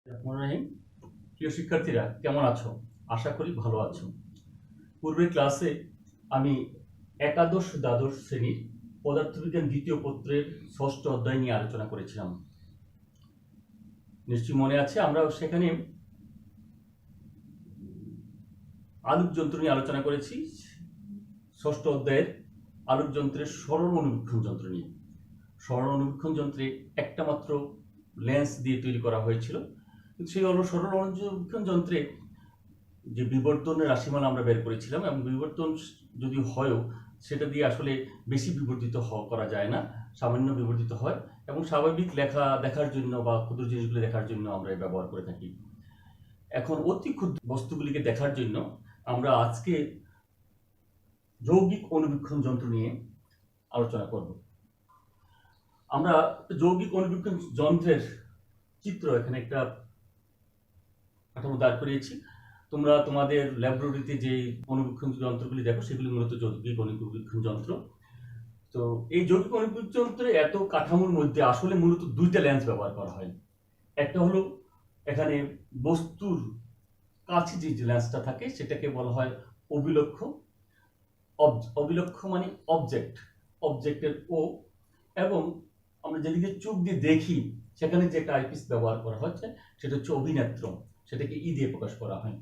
রহিম, প্রিয় শিক্ষার্থীরা কেমন আছো? আশা করি ভালো আছো। পূর্বের ক্লাসে আমি একাদশ দ্বাদশ শ্রেণীর পদার্থবিজ্ঞান দ্বিতীয় পত্রের ষষ্ঠ অধ্যায় নিয়ে আলোচনা করেছিলাম। নিশ্চয়ই মনে আছে, আমরা সেখানে আলোক যন্ত্র নিয়ে আলোচনা করেছি। ষষ্ঠ অধ্যায়ের আলোক যন্ত্রের সরল অনুবীক্ষণ যন্ত্র নিয়ে। সরল অনুবীক্ষণ যন্ত্রে একটা মাত্র লেন্স দিয়ে তৈরি করা হয়েছিল, কিন্তু সেই সরল অনুবীক্ষণ যন্ত্রে যে বিবর্তনের রাশিমালা আমরা বের করেছিলাম, এবং বিবর্তন যদি হয়ও সেটা দিয়ে আসলে বেশি বিবর্তিত করা যায় না, সামান্য বিবর্তিত হয়, এবং স্বাভাবিক লেখা দেখার জন্য বা ক্ষুদ্র জিনিসগুলি দেখার জন্য আমরা ব্যবহার করে থাকি। এখন অতি ক্ষুদ্র বস্তুগুলিকে দেখার জন্য আমরা আজকে যৌগিক অনুবীক্ষণ যন্ত্র নিয়ে আলোচনা করব। আমরা যৌগিক অনুবীক্ষণ যন্ত্রের চিত্র এখানে একটা কাঠামো দাঁড় করিয়েছি। তোমরা তোমাদের ল্যাবরেটরিতে যে অনুবীক্ষণ যন্ত্রগুলি দেখো সেগুলি মূলত যৌগিক অনুবীক্ষণ যন্ত্র। তো এই যৌগিক অনুবীক্ষণ যন্ত্রে এত কাঠামোর মধ্যে আসলে মূলত দুইটা লেন্স ব্যবহার করা হয়। একটা হলো এখানে বস্তুর কাছে যে লেন্সটা থাকে সেটাকে বলা হয় অভিলক্ষ। অভিলক্ষ মানে অবজেক্ট, অবজেক্টের ও, এবং আমরা যেদিকে চোখ দিয়ে দেখি সেখানে যে একটা আইপিস ব্যবহার করা হচ্ছে সেটা হচ্ছে অভিনেত্র, সেটাকে ই দিয়ে প্রকাশ করা হয়।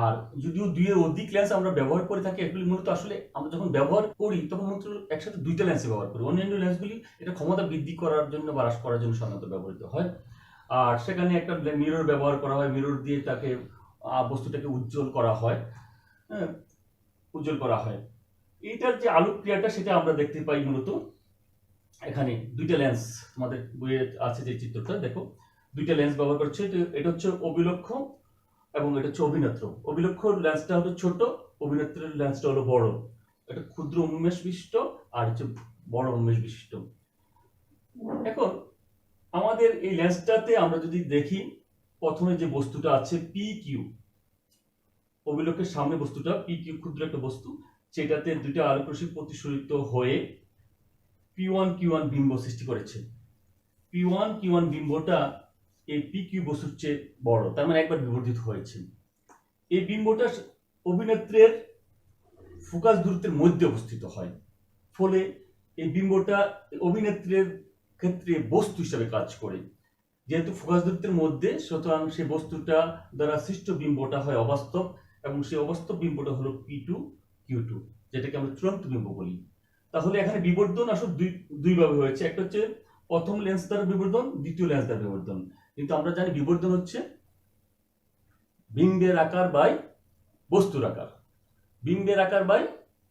আর যদিও দুইয়ের অধিক লেন্স আমরা ব্যবহার করে থাকি, এগুলি মূলত আসলে আমরা যখন ব্যবহার করি তখন মূলত একসাথে দুইটা লেন্সই ব্যবহার করি। অন্যান্য লেন্সগুলি এটা ক্ষমতা বৃদ্ধি করার জন্য বা হ্রাস করার জন্য সাধারণত ব্যবহৃত হয়। আর সেখানে একটা মিরর ব্যবহার করা হয়, মিরর দিয়ে তাকে বস্তুটাকে উজ্জ্বল করা হয়। হ্যাঁ, উজ্জ্বল করা হয়। এইটার যে আলোক ক্রিয়াটা সেটা আমরা দেখতে পাই মূলত এখানে দুইটা লেন্স। তোমাদের বইয়ে আছে যে চিত্রটা দেখো, দুইটা লেন্স ব্যবহার করছে। এটা হচ্ছে অভিলক্ষ এবং এটা হচ্ছে অভিনেত্র। অভিলক্ষ লেন্সটা হলো ছোট, অভিনেত্রের লেন্সটা হলো বড়। এটা ক্ষুদ্র উন্মেষ বিশিষ্ট আর হচ্ছে বড় উন্মেষ বিশিষ্ট। এখন আমাদের এই লেন্সটাতে আমরা যদি দেখি, প্রথমে যে বস্তুটা আছে পি কিউ, অভিলক্ষের সামনে বস্তুটা পি কিউ, ক্ষুদ্র একটা বস্তু, সেটাতে দুইটা আলোক রশ্মি প্রতিসরিত হয়ে P1Q1 বিম্ব সৃষ্টি করেছে। P1Q1 বিম্বটা এই পি কিউ বস্তুর চেয়ে বড়, তার মানে একবার বিবর্ধিত হয়েছে। এই বিম্বটা অভিনেত্রের ফোকাস দূরত্বের মধ্যে অবস্থিত হয়, ফলে এই বিম্বটা অভিনেত্রের ক্ষেত্রে বস্তু হিসাবে কাজ করে। যেহেতু ফোকাস দূরত্বের মধ্যে, সুতরাং সেই বস্তুটা দ্বারা সৃষ্ট বিম্বটা হয় অবাস্তব, এবং সেই অবাস্তব বিম্বটা হলো P2Q2, যেটাকে আমরা চূড়ান্ত বিম্ব বলি। তাহলে এখানে বিবর্ধন আসলে দুইভাবে হয়েছে, একটা হচ্ছে প্রথম লেন্স দ্বারা বিবর্ধন, দ্বিতীয় লেন্স দ্বারা বিবর্ধন। কিন্তু আমরা জানি বিবর্ধন হচ্ছে বিম্বের আকার বাই বস্তুর আকার, বিম্বের আকার বাই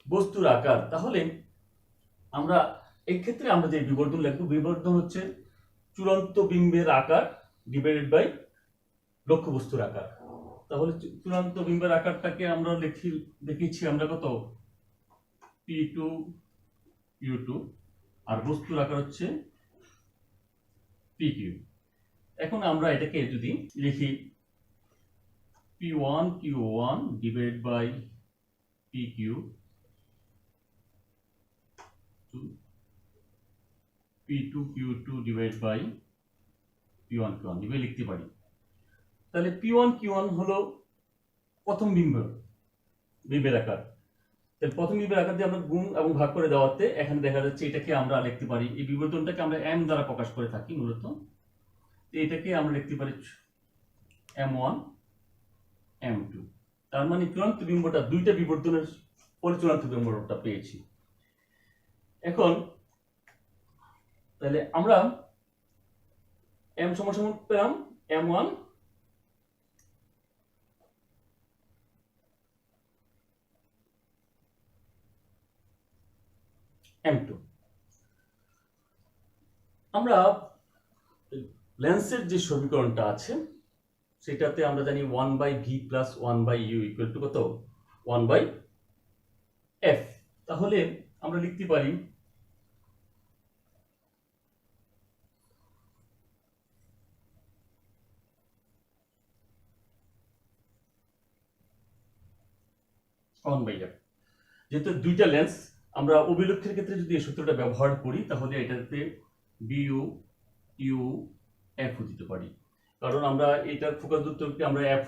বস্তুর আকার। তাহলে আমরা এই ক্ষেত্রে আমরা যে বিবর্ধন লিখব, বিবর্ধন হচ্ছে চূড়ান্ত বিম্বের আকার ডিভাইডেড বাই লক্ষ্য বস্তুর আকার। তাহলে চূড়ান্ত বিম্বের আকারটাকে আমরা দেখিয়েছি আমরা কত, P2Q2, আর বস্তুর আকার হচ্ছে PQ। এখন আমরা এটাকে যদি লিখি P1Q1 divided by PQ, P2Q2 divide by P1Q1 এভাবে লিখতে পারি। তাহলে P1Q1 হলো প্রথম বিম্বের আকার। তাহলে প্রথম বিম্বের আকার দিয়ে আমরা গুণ এবং ভাগ করে দেওয়াতে এখানে দেখা যাচ্ছে এটাকে আমরা লিখতে পারি, এই বিবর্তনটাকে আমরা m দ্বারা প্রকাশ করে থাকি মূলত। এটাকে আমরা লিখতে পারি M1 M2। তার মানে চূড়ান্ত বিম্বটা দুইটা বিবর্তনের পরে চূড়ান্ত বিম্বটা পেয়েছি। এখন তাহলে আমরা m সমান পেলাম M1 M2। আমরা লেন্সের যে সমীকরণটা আছে সেটাতে আমরা জানি 1/v plus 1/u equal to কত, 1/f। তাহলে আমরা লিখতে পারি যেহেতু দুইটা লেন্স, আমরা অভিলক্ষের ক্ষেত্রে যদি এই সূত্রটা ব্যবহার করি তাহলে এটাতে BU, U, F দিতে পারি। কারণ আমরা এটার ফোকাস দূরত্বকে আমরা এফ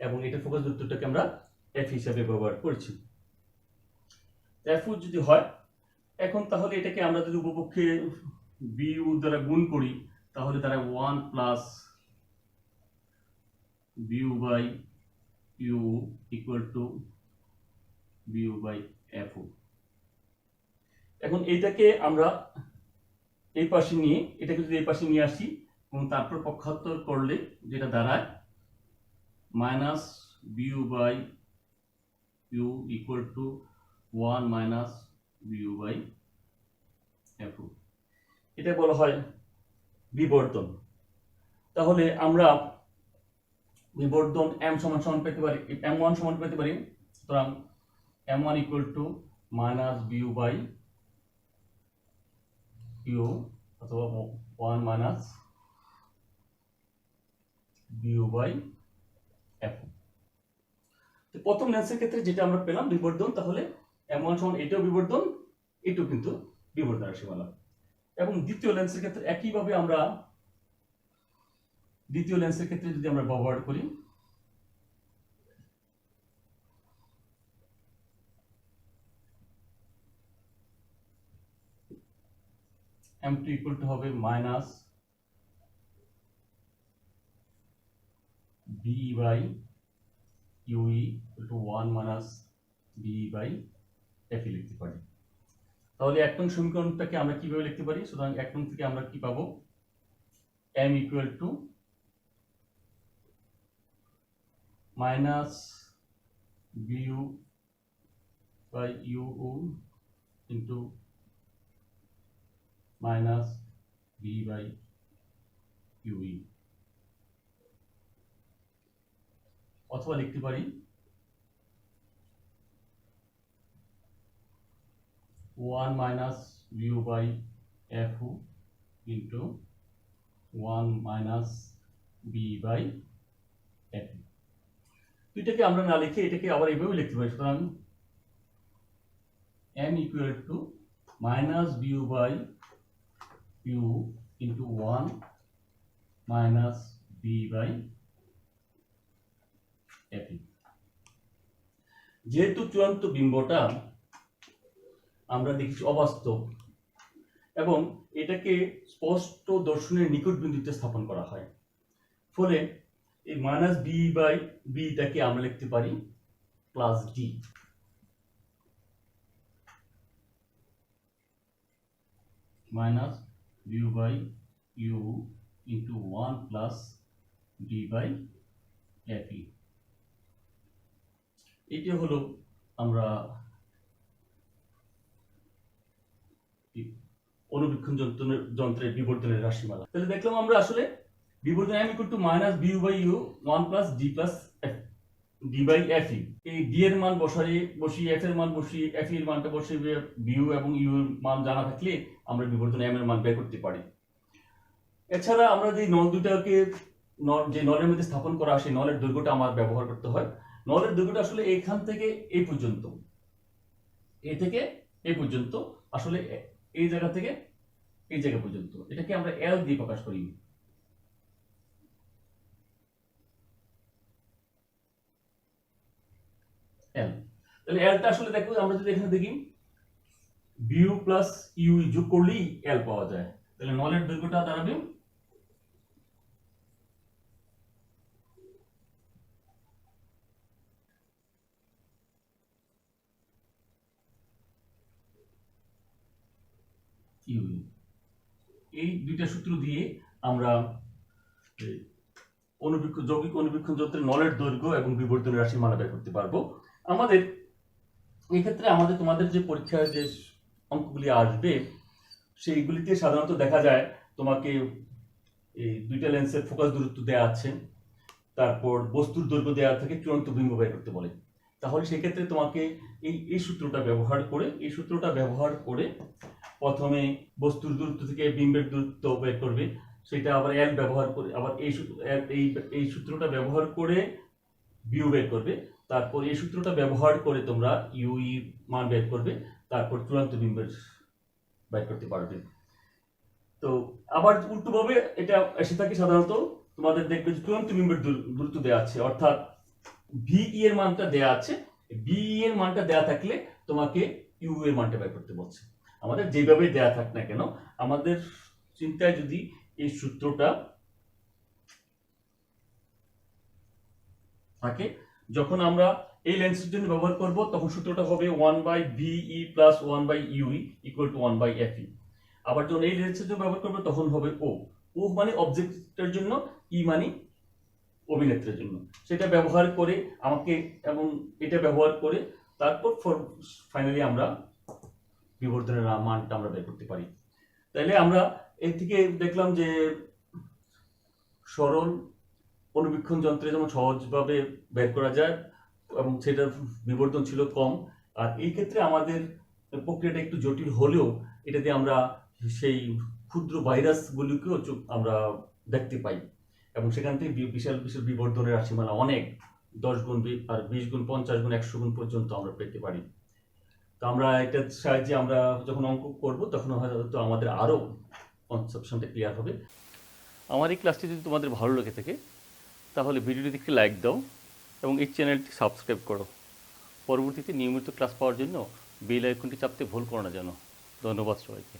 এবং এটার ফোকাস দূরত্বটাকে আমরা এফ হিসাবে ব্যবহার করছি। এফ যদি হয়, এখন তাহলে এটাকে আমরা যদি উপপক্ষে বিউ দ্বারা গুণ করি তাহলে তারা 1 plus v by u equal to v by f. এখন এইটাকে আমরা এই পাশে নিয়ে এটাকে যদি এই পাশে নিয়ে আসি এবং তারপর পক্ষান্তর করলে যেটা দাঁড়ায় minus v by u equal to 1 minus v by f. এটা বলা হয় বিবর্ধন। তাহলে আমরা বিবর্ধন m সমান সমান পেতে পারি, m1 সমান পেতে পারি, সুতরাং m1 equal to minus v by u অথবা 1 মাইনাস বিউ বাই এফ। প্রথম লেন্সের ক্ষেত্রে যেটা আমরা পেলাম বিবর্ধন, তাহলে m1 সমান এটাও বিবর্ধন, এটাও কিন্তু বিবর্ধন রাশিমালা। এবং দ্বিতীয় লেন্সের ক্ষেত্রে একইভাবে আমরা দ্বিতীয় লেন্সের ক্ষেত্রে যদি আমরা ব্যবহার করি m2 ইকুয়াল টু হবে minus v by u equal to 1 minus v by f লিখতে পারি। তাহলে 1 নং সমীকরণটাকে আমরা কিভাবে লিখতে পারি? সুতরাং 1 নং থেকে আমরা কি পাবো? m equal to minus v by u into minus v by u, অথবা লিখতে পারি 1 minus v by f into 1 minus v by f. এটাকে আমরা না লিখে এটাকে আবার এইভাবে লিখতে পারি। সুতরাং m equal to minus v by u into 1 minus v by f. যেহেতু চূড়ান্ত বিম্বটা আমরা দেখছি অবাস্তব এবং এটাকে স্পষ্ট দর্শনের নিকট বিন্দুতে স্থাপন করা হয়, ফলে এই মাইনাস বি বাই বিটাকে আমরা লিখতে পারি plus d. Minus v by u into 1 plus v by f. এটি হলো আমরা অনুবীক্ষণ যন্ত্রের বিবর্ধনের রাশিমালা। তাহলে দেখলাম আমরা আসলে বিবর্ধন m equal to minus v by u 1 plus d plus f d by f. এই ডি এর মান বসিয়ে এফ এর মান বসিয়ে এফ এর মানটা বসিয়ে বিউ এবং ইউ এর মান জানা থাকলে আমরা বিবর্ধন m এর মান বের করতে পারি। এছাড়া আমরা যে নল দুটাকে যে নলের মধ্যে স্থাপন করা সেই নলের দৈর্ঘ্যটা আমার ব্যবহার করতে হয়। নলের দৈর্ঘ্যটা আসলে এইখান থেকে এই পর্যন্ত, এই থেকে এই পর্যন্ত, আসলে এই জায়গা থেকে এই জায়গা পর্যন্ত, এটাকে আমরা এল দিয়ে প্রকাশ করি। এল, তাহলে এলটা আসলে দেখো আমরা যদি এখানে দেখি বিউ প্লাস ইউ যোগ করলেই এল পাওয়া যায়। তাহলে নলের দৈর্ঘ্যটা দাঁড়াবে ইউ। এই দুইটা সূত্র দিয়ে আমরা যৌগিক অনুবীক্ষণ যন্ত্রের নলের দৈর্ঘ্য এবং বিবর্ধনের রাশির মান বের করতে পারবো। আমাদের এই ক্ষেত্রে তোমাদের যে পরীক্ষার যে অঙ্কগুলি আসবে সেইগুলিতে সাধারণত দেখা যায় তোমাকে এই দুইটা লেন্সের ফোকাস দূরত্ব দেওয়া আছে, তারপর বস্তুর দৈর্ঘ্য দেওয়া থাকে, চূড়ান্ত বিম্ব বের করতে বলে। তাহলে সেক্ষেত্রে তোমাকে এই সূত্রটা ব্যবহার করে প্রথমে বস্তুর দূরত্ব থেকে বিম্বের দূরত্ব বের করবে, সেটা আবার এল ব্যবহার করে আবার এই সূত্রটা ব্যবহার করে বিউ বের করবে, তারপর এই সূত্রটা ব্যবহার করে তোমরা ইউই মান বের করবে, তারপর চূড়ান্ত বিম্বের বের করতে পারবে। তো আবার উল্টোভাবে এটা এসে থাকে সাধারণত তোমাদের দেখবে যে চূড়ান্ত বিম্বের দূরত্ব দেওয়া আছে, অর্থাৎ ভিই এর মানটা দেওয়া আছে। বিই এর মানটা দেওয়া থাকলে তোমাকে ইউ এর মানটা বের করতে বলছে। আমাদের যেভাবে দেওয়া থাক না কেন, আমাদের চিন্তায় যদি এই সূত্রটা থাকে, যখন আমরা এই লেন্সের জন্য ব্যবহার করব তখন সূত্রটা হবে 1/VE plus 1/UE equal to 1/FE। আবার যখন এই লেন্সের জন্য ব্যবহার করবো তখন হবে ও মানে অবজেক্টের জন্য, ই মানে অভিনেত্রের জন্য। সেটা ব্যবহার করে আমাকে, এবং এটা ব্যবহার করে তারপর ফাইনালি আমরা বিবর্ধনের মানটা আমরা বের করতে পারি। তাইলে আমরা এর থেকে দেখলাম যে সরল অনুবীক্ষণ যন্ত্রে যেমন সহজভাবে বের করা যায় এবং সেটার বিবর্ধন ছিল কম। আর এই ক্ষেত্রে আমাদের প্রক্রিয়াটা একটু জটিল হলেও এটাতে আমরা সেই ক্ষুদ্র ভাইরাসগুলিকেও আমরা দেখতে পাই, এবং সেখান থেকে বিশাল বিশাল বিবর্ধনের রাশিমালা অনেক 10 গুণ আর 20 গুণ 50 গুণ 100 গুণ পর্যন্ত আমরা পেতে পারি। তো আমরা এটার সাহায্যে আমরা যখন অঙ্ক করব তখন হয়তো আমাদের আরও কনসেপশনটা ক্লিয়ার হবে। আমার এই ক্লাসটি যদি তোমাদের ভালো লেগে থাকে তাহলে ভিডিওটিতে একটি লাইক দাও এবং এই চ্যানেলটি সাবস্ক্রাইব করো। পরবর্তীতে নিয়মিত ক্লাস পাওয়ার জন্য বেল আইকনটি চাপতে ভুল করো না যেন। ধন্যবাদ সবাইকে।